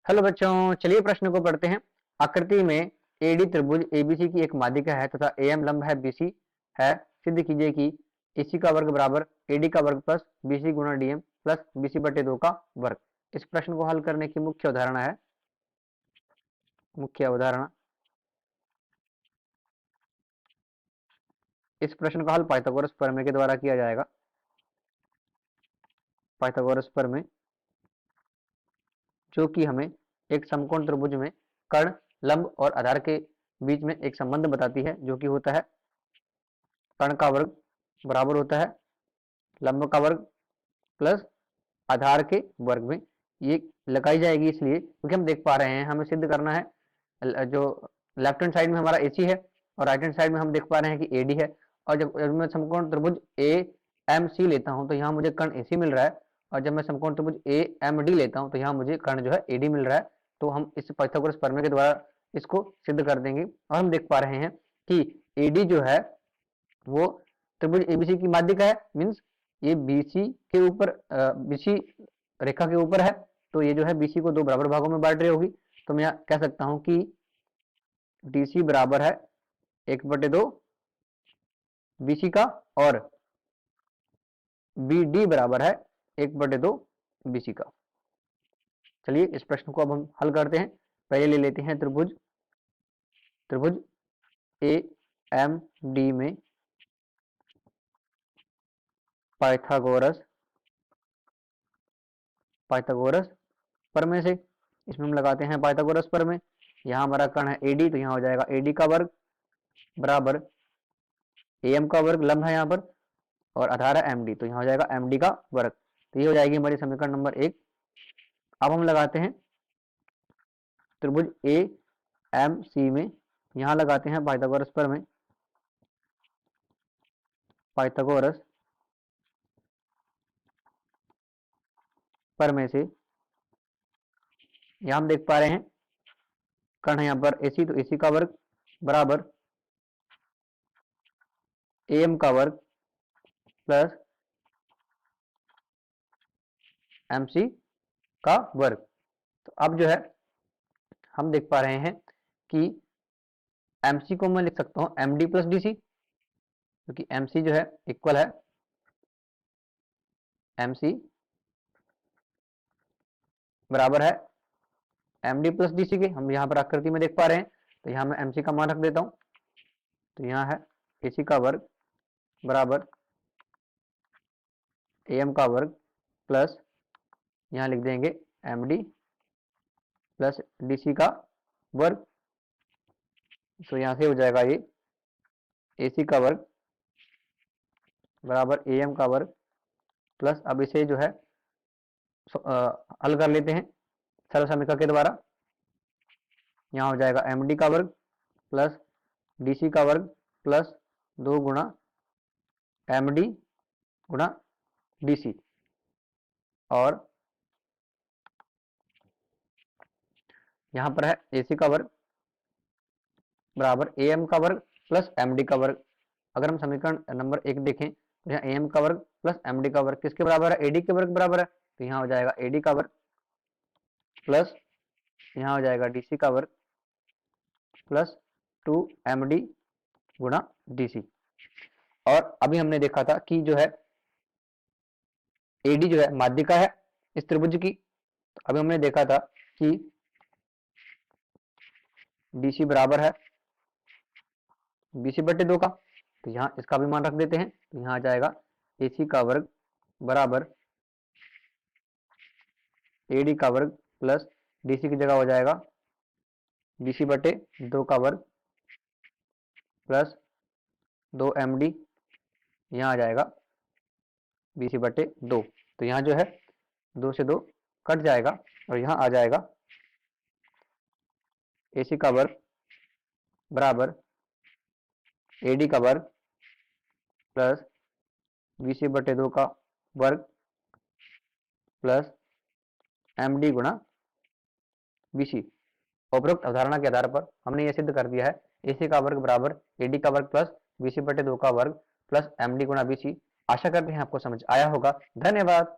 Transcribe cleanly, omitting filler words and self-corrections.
Hello बच्चों, चलिए प्रश्न को पढ़ते हैं। आकृति में एडी त्रिभुज एबीसी की एक माध्यिका है तथा एएम लंब है बीसी है। सिद्ध कीजिए कि एसी का वर्ग बराबर एडी का वर्ग प्लस बीसी गुणा डीएम प्लस बीसी बटे 2 का वर्ग। इस प्रश्न को हल करने की मुख्य अवधारणा है इस प्रश्न का हल पाइथागोरस प्रमेय के द्वारा किया जाएगा। पाइथागोरस प्रमेय जो कि हमें एक समकोण त्रिभुज में कर्ण, लंब और आधार के बीच में एक संबंध बताती है, जो कि होता है कर्ण का वर्ग बराबर होता है लंब का वर्ग प्लस आधार के वर्ग में। ये लगाई जाएगी इसलिए क्योंकि हम देख पा रहे हैं, हमें सिद्ध करना है जो लेफ्ट हैंड साइड में हमारा एसी है और राइट हैंड साइड में हम देख पा रहे हैं कि एडी है। और जब मैं समकोण त्रिभुज ए एम सी लेता हूं तो यहाँ मुझे कर्ण एसी मिल रहा है, और जब मैं समकोण त्रिभुज ए एम डी लेता हूं तो यहाँ मुझे कर्ण जो है एडी मिल रहा है। तो हम इस पाइथागोरस प्रमेय के द्वारा इसको सिद्ध कर देंगे। और हम देख पा रहे हैं कि एडी जो है वो त्रिभुज एबीसी की माध्यिका है, मीन्स ये बीसी के ऊपर बीसी रेखा के ऊपर है। तो ये जो है बीसी को दो बराबर भागों में बांट रही होगी। तो मैं कह सकता हूं कि डीसी बराबर है 1/2 बीसी का और बीडी बराबर है 1/2 बीसी का। चलिए इस प्रश्न को अब हम हल करते हैं। पहले ले लेते हैं त्रिभुज ए एम डी में पाइथागोरस प्रमेय से। इसमें हम लगाते हैं पाइथागोरस प्रमेय। यहाँ हमारा कर्ण है एडी, तो यहाँ हो जाएगा एडी का वर्ग बराबर एम का वर्ग, लंब है यहाँ पर, और आधार है एमडी, तो यहाँ हो जाएगा एमडी का वर्ग। तो ये हो जाएगी हमारी समीकरण नंबर 1। अब हम लगाते हैं त्रिभुज ए एम सी में, यहाँ लगाते हैं पाइथागोरस प्रमेय। पाइथागोरस प्रमेय से यहाँ हम देख पा रहे हैं कर्ण है यहाँ पर एसी, तो एसी का वर्ग बराबर एम का वर्ग प्लस एमसी का वर्ग। तो अब जो है हम देख पा रहे हैं कि एमसी को मैं लिख सकता हूं एमडी प्लस डीसी, क्योंकि एमसी जो है इक्वल है एमसी बराबर है एमडी प्लस डीसी के। हम यहाँ पर आकृति में देख पा रहे हैं, तो यहाँ मैं एमसी का मान रख देता हूं। तो यहाँ है एसी का वर्ग बराबर एम का वर्ग प्लस यहाँ लिख देंगे एमडी प्लस डीसी का वर्ग। तो यहाँ से हो जाएगा ये एसी का वर्ग बराबर एम का वर्ग प्लस, अब इसे जो है हल कर लेते हैं सरल समीकरण के द्वारा। यहाँ हो जाएगा एमडी का वर्ग प्लस डीसी का वर्ग प्लस 2 गुणा एमडी गुणा डीसी, और यहाँ पर है एसी का वर्ग बराबर एम का वर्ग प्लस एमडी का वर्ग। अगर हम समीकरण नंबर 1 देखें तो यहाँ एम का वर्ग प्लस एमडी का वर्ग किसके बराबर है? एडी के वर्ग बराबर है। तो यहाँ हो जाएगा एडी का वर्ग प्लस यहाँ हो जाएगा डीसी का वर्ग प्लस 2md गुणा डीसी। और अभी हमने देखा था कि जो है एडी जो है माध्यिका है इस त्रिभुज की। तो अभी हमने देखा था कि डीसी बराबर है बीसी बटे 2 का। तो यहाँ इसका भी मान रख देते हैं। तो यहाँ आ जाएगा एसी का वर्ग बराबर एडी का वर्ग प्लस डीसी की जगह हो जाएगा बीसी बटे 2 का वर्ग प्लस 2md, यहाँ आ जाएगा बीसी बटे 2। तो यहाँ जो है 2 से 2 कट जाएगा और यहाँ आ जाएगा एसी का वर्ग बराबर एडी का वर्ग प्लस बीसी बटे 2 का वर्ग प्लस एमडी गुणा बीसी। उपरोक्त अवधारणा के आधार पर हमने यह सिद्ध कर दिया है एसी का वर्ग बराबर एडी का वर्ग प्लस बीसी बटे 2 का वर्ग प्लस एमडी गुणा बीसी। आशा करते हैं आपको समझ आया होगा। धन्यवाद।